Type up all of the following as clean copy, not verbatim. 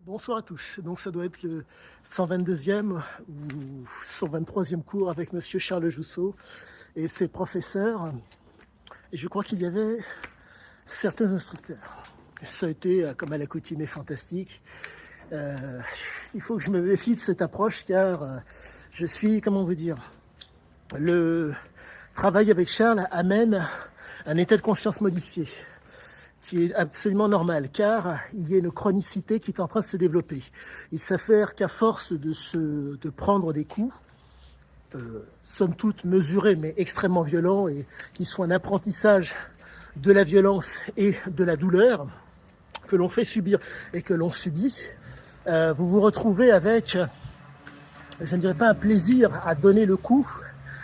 Bonsoir à tous. Donc ça doit être le 122e ou 123e cours avec Monsieur Charles Jousseau et ses professeurs. Et je crois qu'il y avait certains instructeurs. Ça a été, comme à l'accoutumée, fantastique. Il faut que je me méfie de cette approche car je suis, comment vous dire, le travail avec Charles amène un état de conscience modifié, qui est absolument normal, car il y a une chronicité qui est en train de se développer. Il s'avère qu'à force de prendre des coups, somme toute mesurés, mais extrêmement violents, et qui sont un apprentissage de la violence et de la douleur, que l'on fait subir et que l'on subit, vous vous retrouvez avec, je ne dirais pas un plaisir à donner le coup,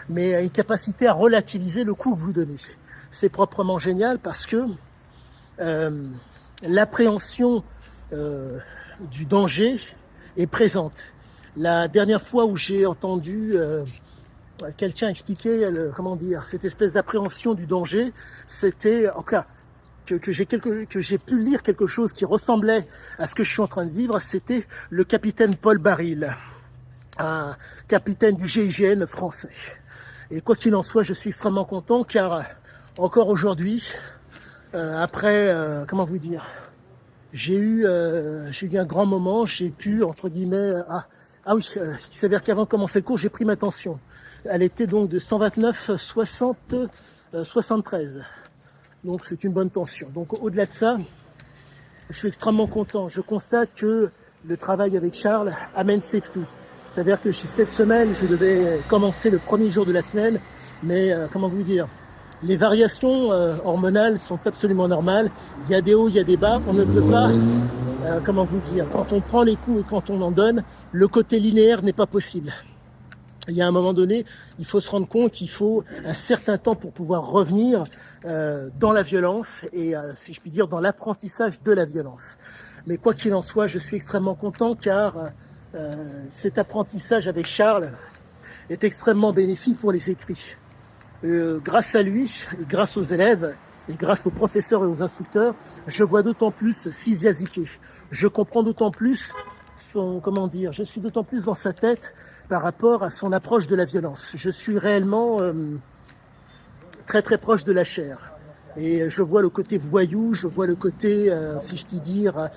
mais une capacité à relativiser le coup que vous donnez. C'est proprement génial parce que l'appréhension du danger est présente. La dernière fois où j'ai entendu quelqu'un expliquer cette espèce d'appréhension du danger, c'était en tout cas que j'ai pu lire quelque chose qui ressemblait à ce que je suis en train de vivre, c'était le capitaine Paul Baril, un capitaine du GIGN français. Et quoi qu'il en soit, je suis extrêmement content car encore aujourd'hui, comment vous dire, j'ai eu un grand moment, j'ai pu, entre guillemets, il s'avère qu'avant de commencer le cours, j'ai pris ma tension. Elle était donc de 129, 60, 73. Donc c'est une bonne tension. Donc au-delà de ça, je suis extrêmement content. Je constate que le travail avec Charles amène ses fruits. Il s'avère que cette semaine, je devais commencer le premier jour de la semaine, mais comment vous dire, les variations hormonales sont absolument normales. Il y a des hauts, il y a des bas. On ne peut pas, comment vous dire, quand on prend les coups et quand on en donne, le côté linéaire n'est pas possible. Il y a un moment donné, il faut se rendre compte qu'il faut un certain temps pour pouvoir revenir dans la violence et, si je puis dire, dans l'apprentissage de la violence. Mais quoi qu'il en soit, je suis extrêmement content car cet apprentissage avec Charles est extrêmement bénéfique pour les écrits. Grâce à lui, et grâce aux élèves, et grâce aux professeurs et aux instructeurs, je vois d'autant plus Siziaziké. Je comprends d'autant plus je suis d'autant plus dans sa tête par rapport à son approche de la violence. Je suis réellement très très proche de la chair. Et je vois le côté voyou, je vois le côté, si je puis dire,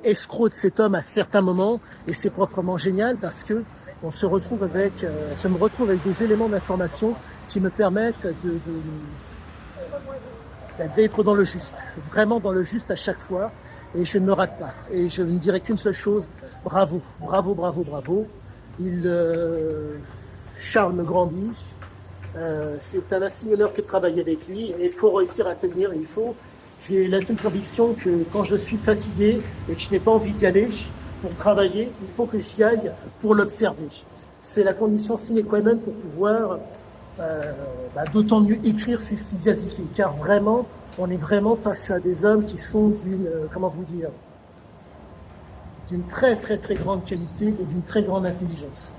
escroc de cet homme à certains moments. Et c'est proprement génial parce que je me retrouve avec des éléments d'information qui me permettent d'être dans le juste, vraiment dans le juste à chaque fois. Et je ne me rate pas. Et je ne dirais qu'une seule chose, bravo, bravo, bravo, bravo. Charles me grandit. C'est un assez honneur que de travailler avec lui. Et il faut réussir à tenir. J'ai l'intime conviction que quand je suis fatigué et que je n'ai pas envie d'y aller pour travailler, il faut que j'y aille pour l'observer. C'est la condition sine qua non pour pouvoir d'autant mieux écrire sur Siziaziké. Car vraiment, on est vraiment face à des hommes qui sont d'une très très très grande qualité et d'une très grande intelligence.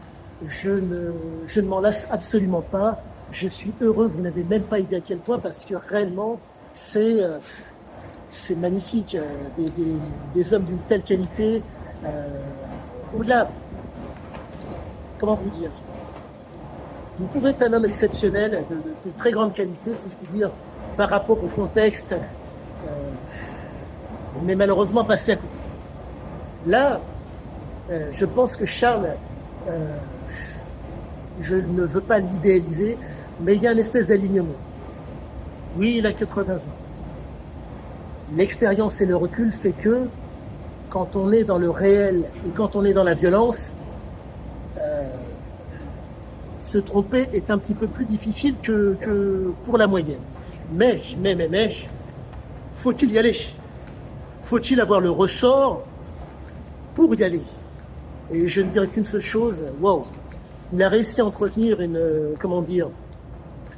Je ne m'en lasse absolument pas. Je suis heureux, vous n'avez même pas idée à quel point, parce que réellement, c'est magnifique. Des hommes d'une telle qualité, au-delà, comment vous dire, vous pouvez être un homme exceptionnel, de très grande qualité, si je puis dire, par rapport au contexte, mais malheureusement passé à côté. Là, je pense que Charles, je ne veux pas l'idéaliser, mais il y a une espèce d'alignement. Oui, il a 80 ans. L'expérience et le recul fait que, quand on est dans le réel et quand on est dans la violence, se tromper est un petit peu plus difficile que pour la moyenne. Mais, faut-il y aller? Faut-il avoir le ressort pour y aller? Et je ne dirais qu'une seule chose, waouh, il a réussi à entretenir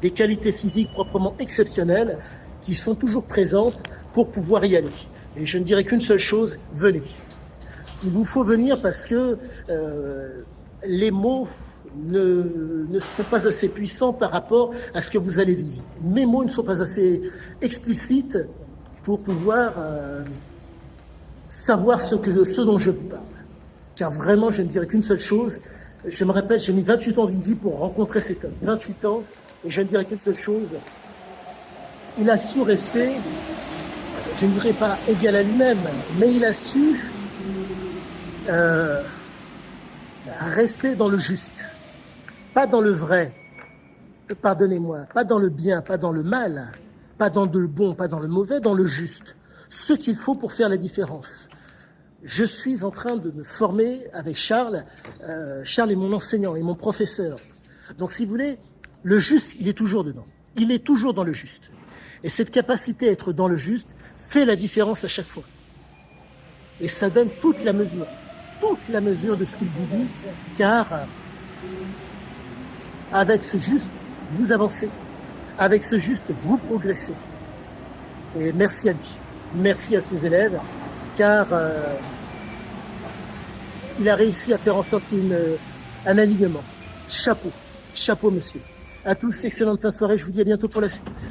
des qualités physiques proprement exceptionnelles qui sont toujours présentes pour pouvoir y aller. Et je ne dirais qu'une seule chose, venez. Il vous faut venir parce que les mots ne sont pas assez puissants par rapport à ce que vous allez vivre. Mes mots ne sont pas assez explicites pour pouvoir savoir ce dont je vous parle. Car vraiment, je ne dirais qu'une seule chose. Je me rappelle, j'ai mis 28 ans d'une vie pour rencontrer cet homme. 28 ans, et je ne dirais qu'une seule chose. Il a su rester, je ne dirais pas égal à lui-même, mais il a su rester dans le juste, pas dans le vrai, pardonnez-moi, pas dans le bien, pas dans le mal, pas dans le bon, pas dans le mauvais, dans le juste. Ce qu'il faut pour faire la différence. Je suis en train de me former avec Charles. Charles est mon enseignant et mon professeur. Donc, si vous voulez, le juste, il est toujours dedans. Il est toujours dans le juste. Et cette capacité à être dans le juste fait la différence à chaque fois. Et ça donne toute la mesure de ce qu'il vous dit, car avec ce juste, vous avancez. Avec ce juste, vous progressez. Et merci à lui. Merci à ses élèves, car il a réussi à faire en sorte qu'il y ait un alignement. Chapeau, chapeau monsieur. À tous, excellente fin de soirée, je vous dis à bientôt pour la suite.